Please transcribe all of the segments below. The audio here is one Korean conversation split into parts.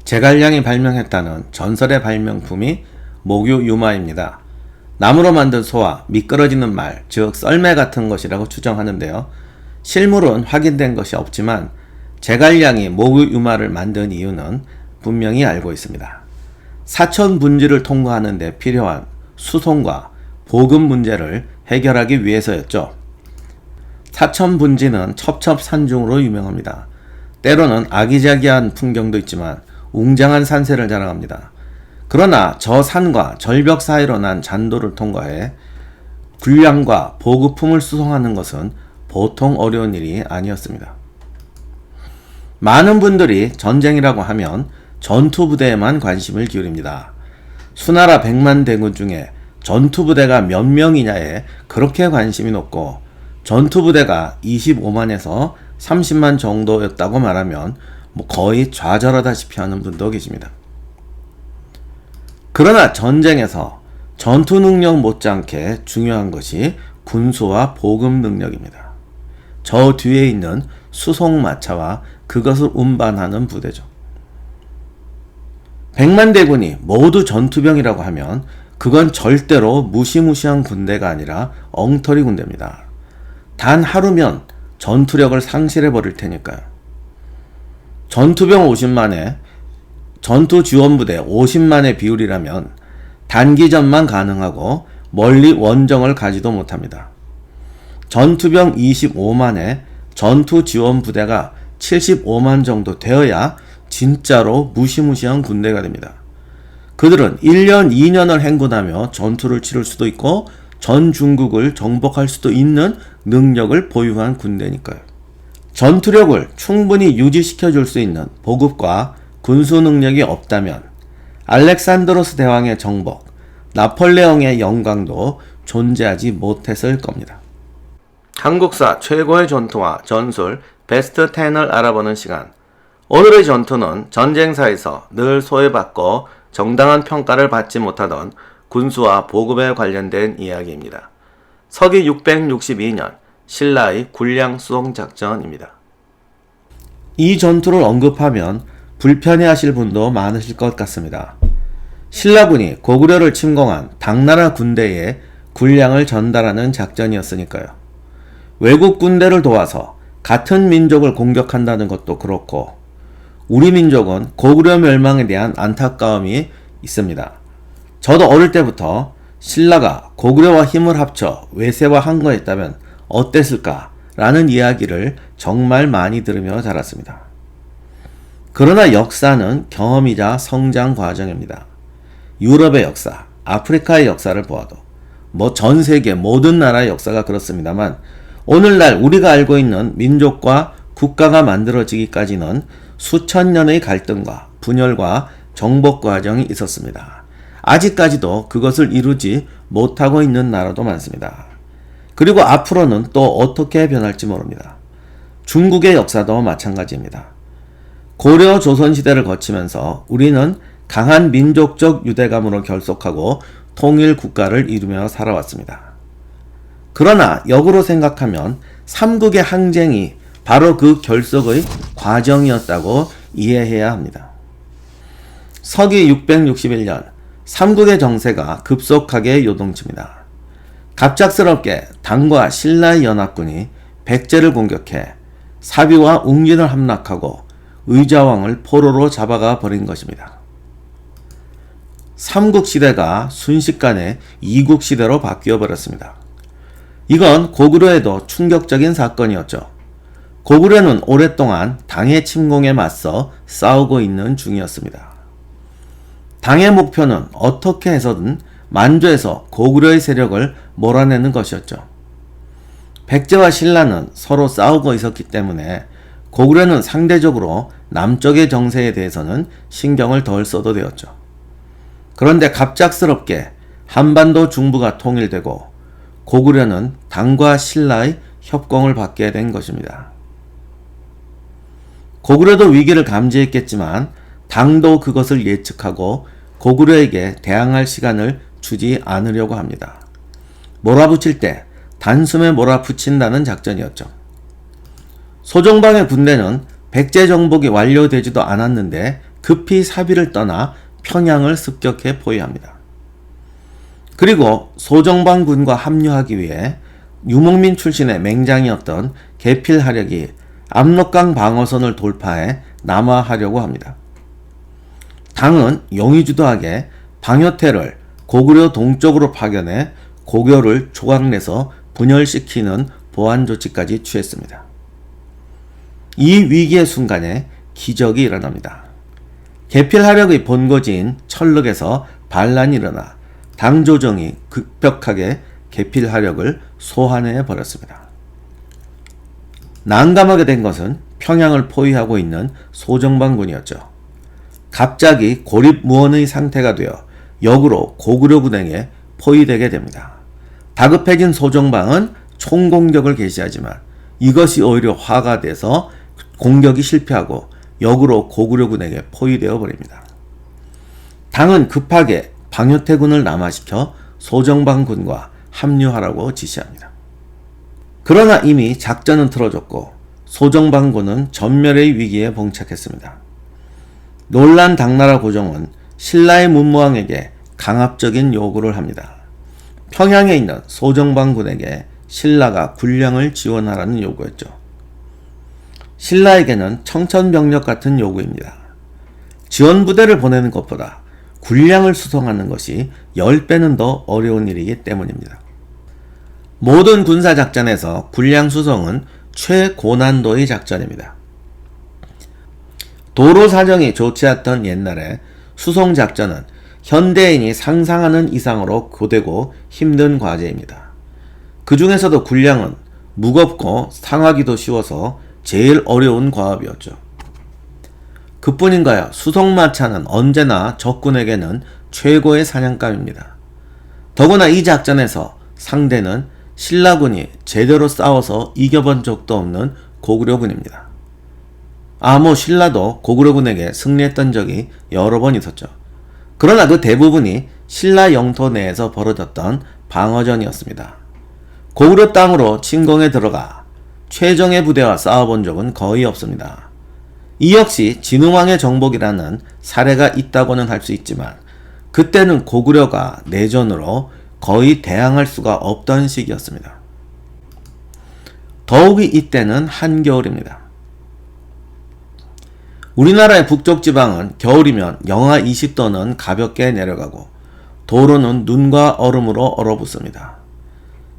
제갈량이 발명했다는 전설의 발명품이 목유유마입니다. 나무로 만든 소와 미끄러지는 말, 즉 썰매 같은 것이라고 추정하는데요. 실물은 확인된 것이 없지만 제갈량이 목유유마를 만든 이유는 분명히 알고 있습니다. 사천 분지를 통과하는 데 필요한 수송과 보급 문제를 해결하기 위해서였죠. 사천 분지는 첩첩산중으로 유명합니다. 때로는 아기자기한 풍경도 있지만 웅장한 산세를 자랑합니다. 그러나 저 산과 절벽 사이로 난 잔도를 통과해 군량과 보급품을 수송하는 것은 보통 어려운 일이 아니었습니다. 많은 분들이 전쟁이라고 하면 전투부대에만 관심을 기울입니다. 수나라 100만 대군 중에 전투부대가 몇 명이냐에 그렇게 관심이 높고 전투부대가 25만에서 30만 정도였다고 말하면 거의 좌절하다시피 하는 분도 계십니다. 그러나 전쟁에서 전투 능력 못지않게 중요한 것이 군수와 보급 능력입니다. 저 뒤에 있는 수송마차와 그것을 운반하는 부대죠. 100만 대군이 모두 전투병이라고 하면 그건 절대로 무시무시한 군대가 아니라 엉터리 군대입니다. 단 하루면 전투력을 상실해버릴 테니까요. 전투병 50만에 전투지원부대 50만의 비율이라면 단기전만 가능하고 멀리 원정을 가지도 못합니다. 전투병 25만에 전투지원부대가 75만 정도 되어야 진짜로 무시무시한 군대가 됩니다. 그들은 1년, 2년을 행군하며 전투를 치를 수도 있고 전 중국을 정복할 수도 있는 능력을 보유한 군대니까요. 전투력을 충분히 유지시켜 줄 수 있는 보급과 군수 능력이 없다면 알렉산드로스 대왕의 정복, 나폴레옹의 영광도 존재하지 못했을 겁니다. 한국사 최고의 전투와 전술 베스트 10을 알아보는 시간. 오늘의 전투는 전쟁사에서 늘 소외받고 정당한 평가를 받지 못하던 군수와 보급에 관련된 이야기입니다. 서기 662년 신라의 군량 수송 작전입니다. 이 전투를 언급하면 불편해하실 분도 많으실 것 같습니다. 신라군이 고구려를 침공한 당나라 군대에 군량을 전달하는 작전이었으니까요. 외국 군대를 도와서 같은 민족을 공격한다는 것도 그렇고 우리 민족은 고구려 멸망에 대한 안타까움이 있습니다. 저도 어릴 때부터 신라가 고구려와 힘을 합쳐 외세와 항거했다면 어땠을까? 라는 이야기를 정말 많이 들으며 자랐습니다. 그러나 역사는 경험이자 성장 과정입니다. 유럽의 역사, 아프리카의 역사를 보아도 전 세계 모든 나라의 역사가 그렇습니다만 오늘날 우리가 알고 있는 민족과 국가가 만들어지기까지는 수천 년의 갈등과 분열과 정복 과정이 있었습니다. 아직까지도 그것을 이루지 못하고 있는 나라도 많습니다. 그리고 앞으로는 또 어떻게 변할지 모릅니다. 중국의 역사도 마찬가지입니다. 고려 조선시대를 거치면서 우리는 강한 민족적 유대감으로 결속하고 통일 국가를 이루며 살아왔습니다. 그러나 역으로 생각하면 삼국의 항쟁이 바로 그 결속의 과정이었다고 이해해야 합니다. 서기 661년 삼국의 정세가 급속하게 요동칩니다. 갑작스럽게 당과 신라의 연합군이 백제를 공격해 사비와 웅진을 함락하고 의자왕을 포로로 잡아가 버린 것입니다. 삼국시대가 순식간에 이국시대로 바뀌어 버렸습니다. 이건 고구려에도 충격적인 사건이었죠. 고구려는 오랫동안 당의 침공에 맞서 싸우고 있는 중이었습니다. 당의 목표는 어떻게 해서든 만주에서 고구려의 세력을 몰아내는 것이었죠. 백제와 신라는 서로 싸우고 있었기 때문에 고구려는 상대적으로 남쪽의 정세에 대해서는 신경을 덜 써도 되었죠. 그런데 갑작스럽게 한반도 중부가 통일되고 고구려는 당과 신라의 협공을 받게 된 것입니다. 고구려도 위기를 감지했겠지만 당도 그것을 예측하고 고구려에게 대항할 시간을 주지 않으려고 합니다. 몰아붙일 때 단숨에 몰아붙인다는 작전이었죠. 소종방의 군대는 백제 정복이 완료되지도 않았는데 급히 사비를 떠나 평양을 습격해 포위합니다. 그리고 소정방군과 합류하기 위해 유목민 출신의 맹장이었던 계필하력이 압록강 방어선을 돌파해 남하하려고 합니다. 당은 용의주도하게 방요태를 고구려 동쪽으로 파견해 고교를 조각내서 분열시키는 보안 조치까지 취했습니다. 이 위기의 순간에 기적이 일어납니다. 계필하력의 본거지인 철릉에서 반란이 일어나 당조정이 급격하게 계필하력을 소환해 버렸습니다. 난감하게 된 것은 평양을 포위하고 있는 소정방군이었죠. 갑자기 고립무원의 상태가 되어 역으로 고구려군에게 포위되게 됩니다. 다급해진 소정방은 총공격을 개시하지만 이것이 오히려 화가 돼서 공격이 실패하고 역으로 고구려군에게 포위되어 버립니다. 당은 급하게 방요태군을 남하시켜 소정방군과 합류하라고 지시합니다. 그러나 이미 작전은 틀어졌고 소정방군은 전멸의 위기에 봉착했습니다. 놀란 당나라 고종은 신라의 문무왕에게 강압적인 요구를 합니다. 평양에 있는 소정방군에게 신라가 군량을 지원하라는 요구였죠. 신라에게는 청천벽력 같은 요구입니다. 지원부대를 보내는 것보다 군량을 수송하는 것이 10배는 더 어려운 일이기 때문입니다. 모든 군사작전에서 군량 수송은 최고난도의 작전입니다. 도로 사정이 좋지 않던 옛날에 수송작전은 현대인이 상상하는 이상으로 고되고 힘든 과제입니다. 그 중에서도 군량은 무겁고 상하기도 쉬워서 제일 어려운 과업이었죠. 그뿐인가요? 수송마차는 언제나 적군에게는 최고의 사냥감입니다. 더구나 이 작전에서 상대는 신라군이 제대로 싸워서 이겨본 적도 없는 고구려군입니다. 신라도 고구려군에게 승리했던 적이 여러 번 있었죠. 그러나 그 대부분이 신라 영토 내에서 벌어졌던 방어전이었습니다. 고구려 땅으로 침공에 들어가 최정예 부대와 싸워본 적은 거의 없습니다. 이 역시 진흥왕의 정복이라는 사례가 있다고는 할 수 있지만 그때는 고구려가 내전으로 거의 대항할 수가 없던 시기였습니다. 더욱이 이때는 한겨울입니다. 우리나라의 북쪽 지방은 겨울이면 영하 20도는 가볍게 내려가고 도로는 눈과 얼음으로 얼어붙습니다.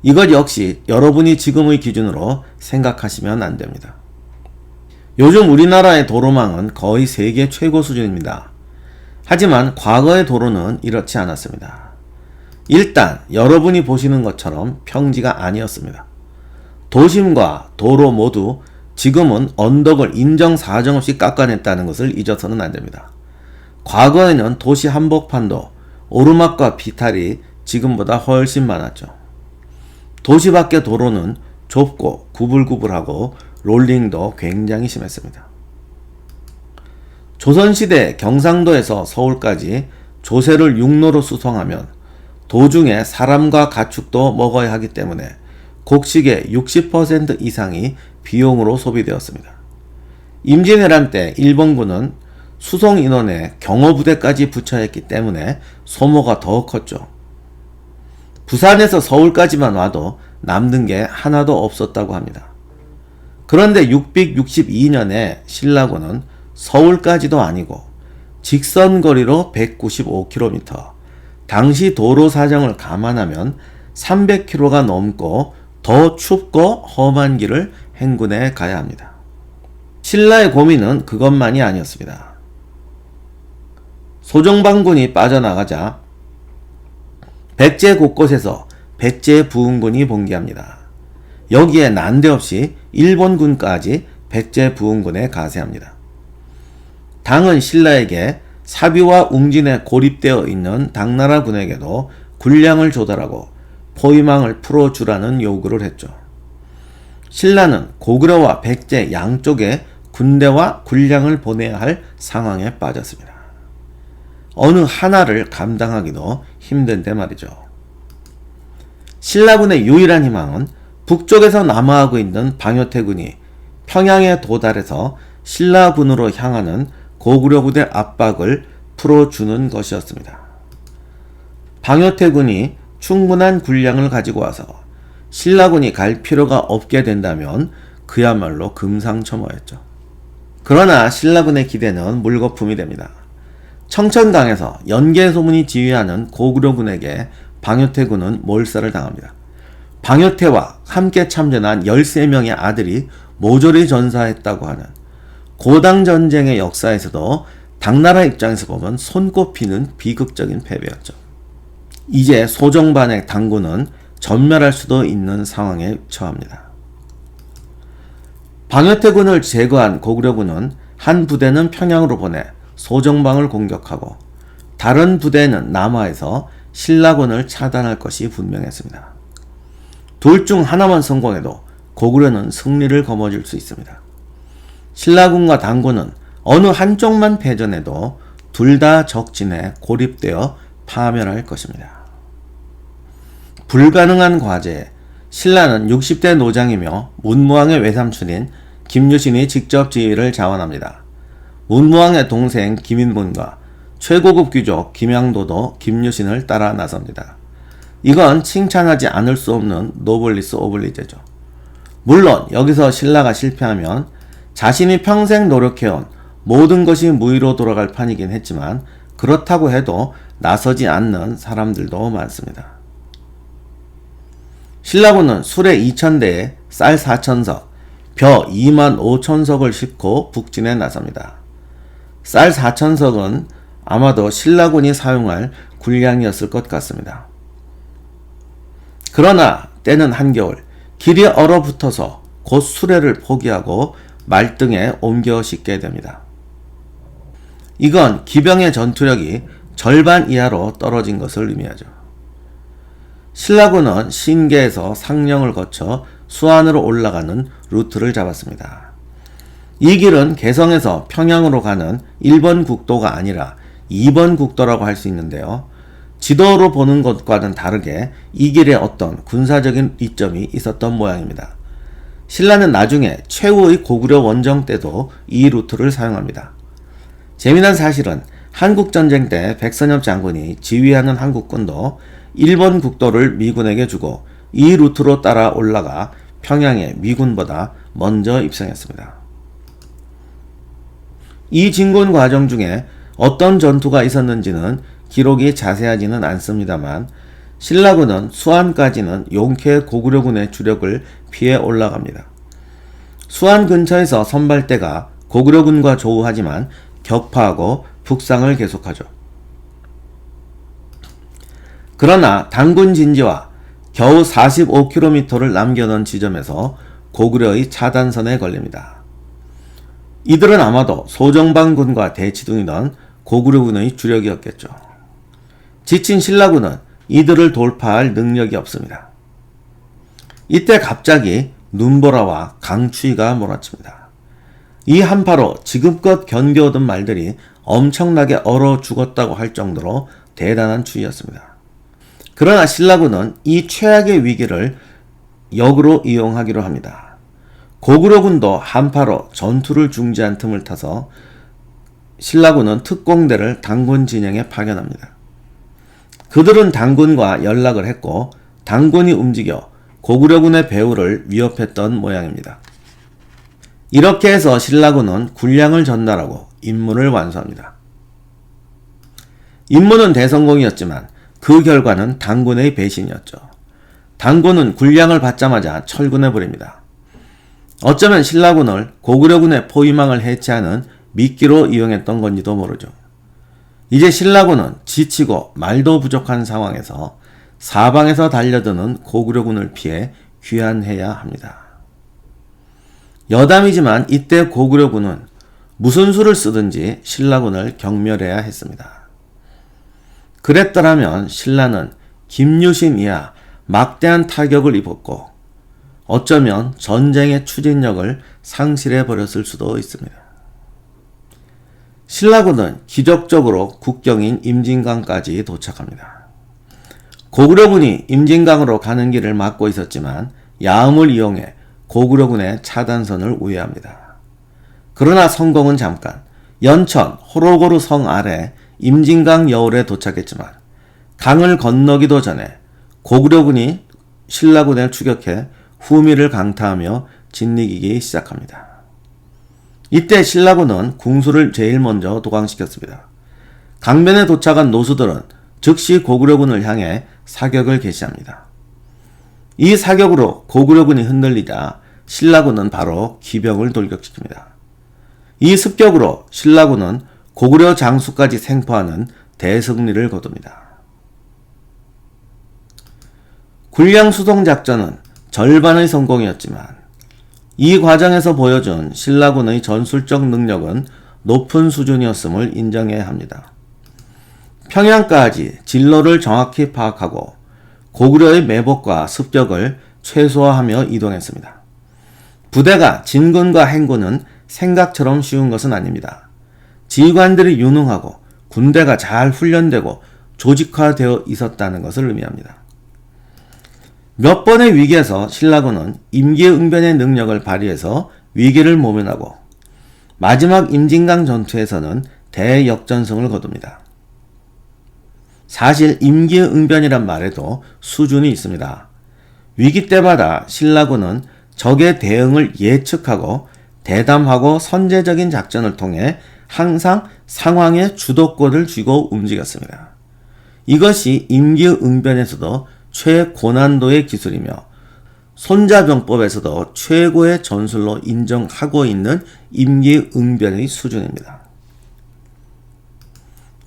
이것 역시 여러분이 지금의 기준으로 생각하시면 안됩니다. 요즘 우리나라의 도로망은 거의 세계 최고 수준입니다. 하지만 과거의 도로는 이렇지 않았습니다. 일단 여러분이 보시는 것처럼 평지가 아니었습니다. 도심과 도로 모두 지금은 언덕을 인정사정없이 깎아냈다는 것을 잊어서는 안됩니다. 과거에는 도시 한복판도 오르막과 비탈이 지금보다 훨씬 많았죠. 도시 밖의 도로는 좁고 구불구불하고 롤링도 굉장히 심했습니다. 조선시대 경상도에서 서울까지 조세를 육로로 수송하면 도중에 사람과 가축도 먹어야 하기 때문에 곡식의 60% 이상이 비용으로 소비되었습니다. 임진왜란 때 일본군은 수송 인원에 경호부대까지 부처했기 때문에 소모가 더 컸죠. 부산에서 서울까지만 와도 남는 게 하나도 없었다고 합니다. 그런데 662년에 신라군은 서울까지도 아니고 직선거리로 195km, 당시 도로 사정을 감안하면 300km가 넘고 더 춥고 험한 길을 행군해 가야 합니다. 신라의 고민은 그것만이 아니었습니다. 소정방군이 빠져나가자 백제 곳곳에서 백제 부흥군이 봉기합니다. 여기에 난데없이 일본군까지 백제 부흥군에 가세합니다. 당은 신라에게 사비와 웅진에 고립되어 있는 당나라 군에게도 군량을 조달하고 포위망을 풀어주라는 요구를 했죠. 신라는 고구려와 백제 양쪽에 군대와 군량을 보내야 할 상황에 빠졌습니다. 어느 하나를 감당하기도 힘든데 말이죠. 신라군의 유일한 희망은 북쪽에서 남하하고 있는 방요태군이 평양에 도달해서 신라군으로 향하는 고구려군의 압박을 풀어주는 것이었습니다. 방요태군이 충분한 군량을 가지고 와서 신라군이 갈 필요가 없게 된다면 그야말로 금상첨화였죠. 그러나 신라군의 기대는 물거품이 됩니다. 청천강에서 연개소문이 지휘하는 고구려군에게 방요태군은 몰살을 당합니다. 방요태와 함께 참전한 13명의 아들이 모조리 전사했다고 하는 고당전쟁의 역사에서도 당나라 입장에서 보면 손꼽히는 비극적인 패배였죠. 이제 소정반의 당군은 전멸할 수도 있는 상황에 처합니다. 방요태군을 제거한 고구려군은 한 부대는 평양으로 보내 소정방을 공격하고 다른 부대는 남하에서 신라군을 차단할 것이 분명했습니다. 둘 중 하나만 성공해도 고구려는 승리를 거머쥘 수 있습니다. 신라군과 당군은 어느 한쪽만 패전해도 둘 다 적진에 고립되어 파멸할 것입니다. 불가능한 과제에 신라는 60대 노장이며 문무왕의 외삼촌인 김유신이 직접 지휘를 자원합니다. 문무왕의 동생 김인분과 최고급 귀족 김양도도 김유신을 따라 나섭니다. 이건 칭찬하지 않을 수 없는 노블리스 오블리제죠. 물론 여기서 신라가 실패하면 자신이 평생 노력해온 모든 것이 무의로 돌아갈 판이긴 했지만 그렇다고 해도 나서지 않는 사람들도 많습니다. 신라군은 수레 2000대에 쌀 4000석, 벼 2만 5천석을 싣고 북진에 나섭니다. 쌀 4000석은 아마도 신라군이 사용할 군량이었을 것 같습니다. 그러나 때는 한겨울, 길이 얼어붙어서 곧 수레를 포기하고 말등에 옮겨 싣게 됩니다. 이건 기병의 전투력이 절반 이하로 떨어진 것을 의미하죠. 신라군은 신계에서 상령을 거쳐 수안으로 올라가는 루트를 잡았습니다. 이 길은 개성에서 평양으로 가는 1번 국도가 아니라 2번 국도라고 할 수 있는데요. 지도로 보는 것과는 다르게 이 길에 어떤 군사적인 이점이 있었던 모양입니다. 신라는 나중에 최후의 고구려 원정 때도 이 루트를 사용합니다. 재미난 사실은 한국전쟁 때 백선엽 장군이 지휘하는 한국군도 1번 국도를 미군에게 주고 이 루트로 따라 올라가 평양에 미군보다 먼저 입성했습니다. 이 진군 과정 중에 어떤 전투가 있었는지는 기록이 자세하지는 않습니다만 신라군은 수안까지는 용케 고구려군의 주력을 피해 올라갑니다. 수안 근처에서 선발대가 고구려군과 조우하지만 격파하고 북상을 계속하죠. 그러나 당군 진지와 겨우 45km를 남겨놓은 지점에서 고구려의 차단선에 걸립니다. 이들은 아마도 소정방군과 대치둥이던 고구려군의 주력이었겠죠. 지친 신라군은 이들을 돌파할 능력이 없습니다. 이때 갑자기 눈보라와 강추위가 몰아칩니다. 이 한파로 지금껏 견뎌오던 말들이 엄청나게 얼어 죽었다고 할 정도로 대단한 추위였습니다. 그러나 신라군은 이 최악의 위기를 역으로 이용하기로 합니다. 고구려군도 한파로 전투를 중지한 틈을 타서 신라군은 특공대를 당군 진영에 파견합니다. 그들은 당군과 연락을 했고 당군이 움직여 고구려군의 배후를 위협했던 모양입니다. 이렇게 해서 신라군은 군량을 전달하고 임무를 완수합니다. 임무는 대성공이었지만 그 결과는 당군의 배신이었죠. 당군은 군량을 받자마자 철군해버립니다. 어쩌면 신라군을 고구려군의 포위망을 해체하는 미끼로 이용했던 건지도 모르죠. 이제 신라군은 지치고 말도 부족한 상황에서 사방에서 달려드는 고구려군을 피해 귀환해야 합니다. 여담이지만 이때 고구려군은 무슨 수를 쓰든지 신라군을 경멸해야 했습니다. 그랬더라면 신라는 김유신 이하 막대한 타격을 입었고 어쩌면 전쟁의 추진력을 상실해버렸을 수도 있습니다. 신라군은 기적적으로 국경인 임진강까지 도착합니다. 고구려군이 임진강으로 가는 길을 막고 있었지만 야음을 이용해 고구려군의 차단선을 우회합니다. 그러나 성공은 잠깐, 연천 호로고루 성 아래 임진강 여울에 도착했지만 강을 건너기도 전에 고구려군이 신라군을 추격해 후미를 강타하며 진리기기 시작합니다. 이때 신라군은 궁수를 제일 먼저 도강시켰습니다. 강변에 도착한 노수들은 즉시 고구려군을 향해 사격을 개시합니다. 이 사격으로 고구려군이 흔들리자 신라군은 바로 기병을 돌격시킵니다. 이 습격으로 신라군은 고구려 장수까지 생포하는 대승리를 거둡니다. 굴량수송작전은 절반의 성공이었지만 이 과정에서 보여준 신라군의 전술적 능력은 높은 수준이었음을 인정해야 합니다. 평양까지 진로를 정확히 파악하고 고구려의 매복과 습격을 최소화하며 이동했습니다. 부대가 진군과 행군은 생각처럼 쉬운 것은 아닙니다. 지휘관들이 유능하고 군대가 잘 훈련되고 조직화되어 있었다는 것을 의미합니다. 몇 번의 위기에서 신라군은 임기응변의 능력을 발휘해서 위기를 모면하고 마지막 임진강 전투에서는 대역전승을 거둡니다. 사실 임기응변이란 말에도 수준이 있습니다. 위기 때마다 신라군은 적의 대응을 예측하고 대담하고 선제적인 작전을 통해 항상 상황의 주도권을 쥐고 움직였습니다. 이것이 임기응변에서도 최고난도의 기술이며 손자병법에서도 최고의 전술로 인정하고 있는 임기응변의 수준입니다.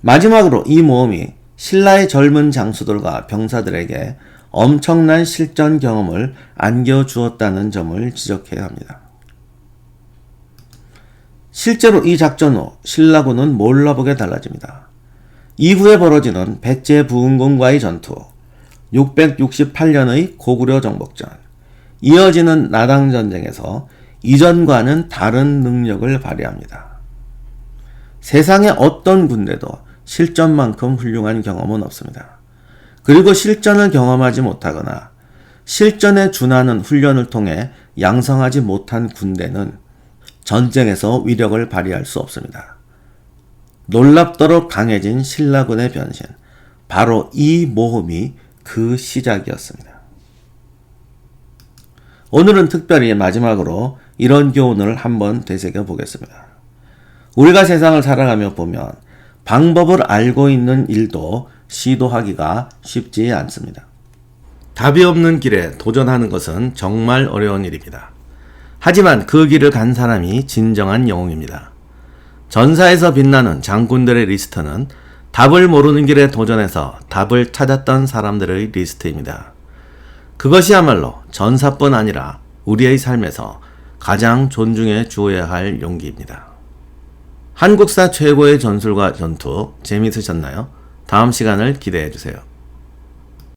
마지막으로 이 모험이 신라의 젊은 장수들과 병사들에게 엄청난 실전 경험을 안겨주었다는 점을 지적해야 합니다. 실제로 이 작전 후 신라군은 몰라보게 달라집니다. 이후에 벌어지는 백제부흥군과의 전투, 668년의 고구려 정복전, 이어지는 나당전쟁에서 이전과는 다른 능력을 발휘합니다. 세상의 어떤 군대도 실전만큼 훌륭한 경험은 없습니다. 그리고 실전을 경험하지 못하거나 실전에 준하는 훈련을 통해 양성하지 못한 군대는 전쟁에서 위력을 발휘할 수 없습니다. 놀랍도록 강해진 신라군의 변신, 바로 이 모험이 그 시작이었습니다. 오늘은 특별히 마지막으로 이런 교훈을 한번 되새겨 보겠습니다. 우리가 세상을 살아가며 보면 방법을 알고 있는 일도 시도하기가 쉽지 않습니다. 답이 없는 길에 도전하는 것은 정말 어려운 일입니다. 하지만 그 길을 간 사람이 진정한 영웅입니다. 전사에서 빛나는 장군들의 리스트는 답을 모르는 길에 도전해서 답을 찾았던 사람들의 리스트입니다. 그것이야말로 전사뿐 아니라 우리의 삶에서 가장 존중해 주어야 할 용기입니다. 한국사 최고의 전술과 전투 재미있으셨나요? 다음 시간을 기대해 주세요.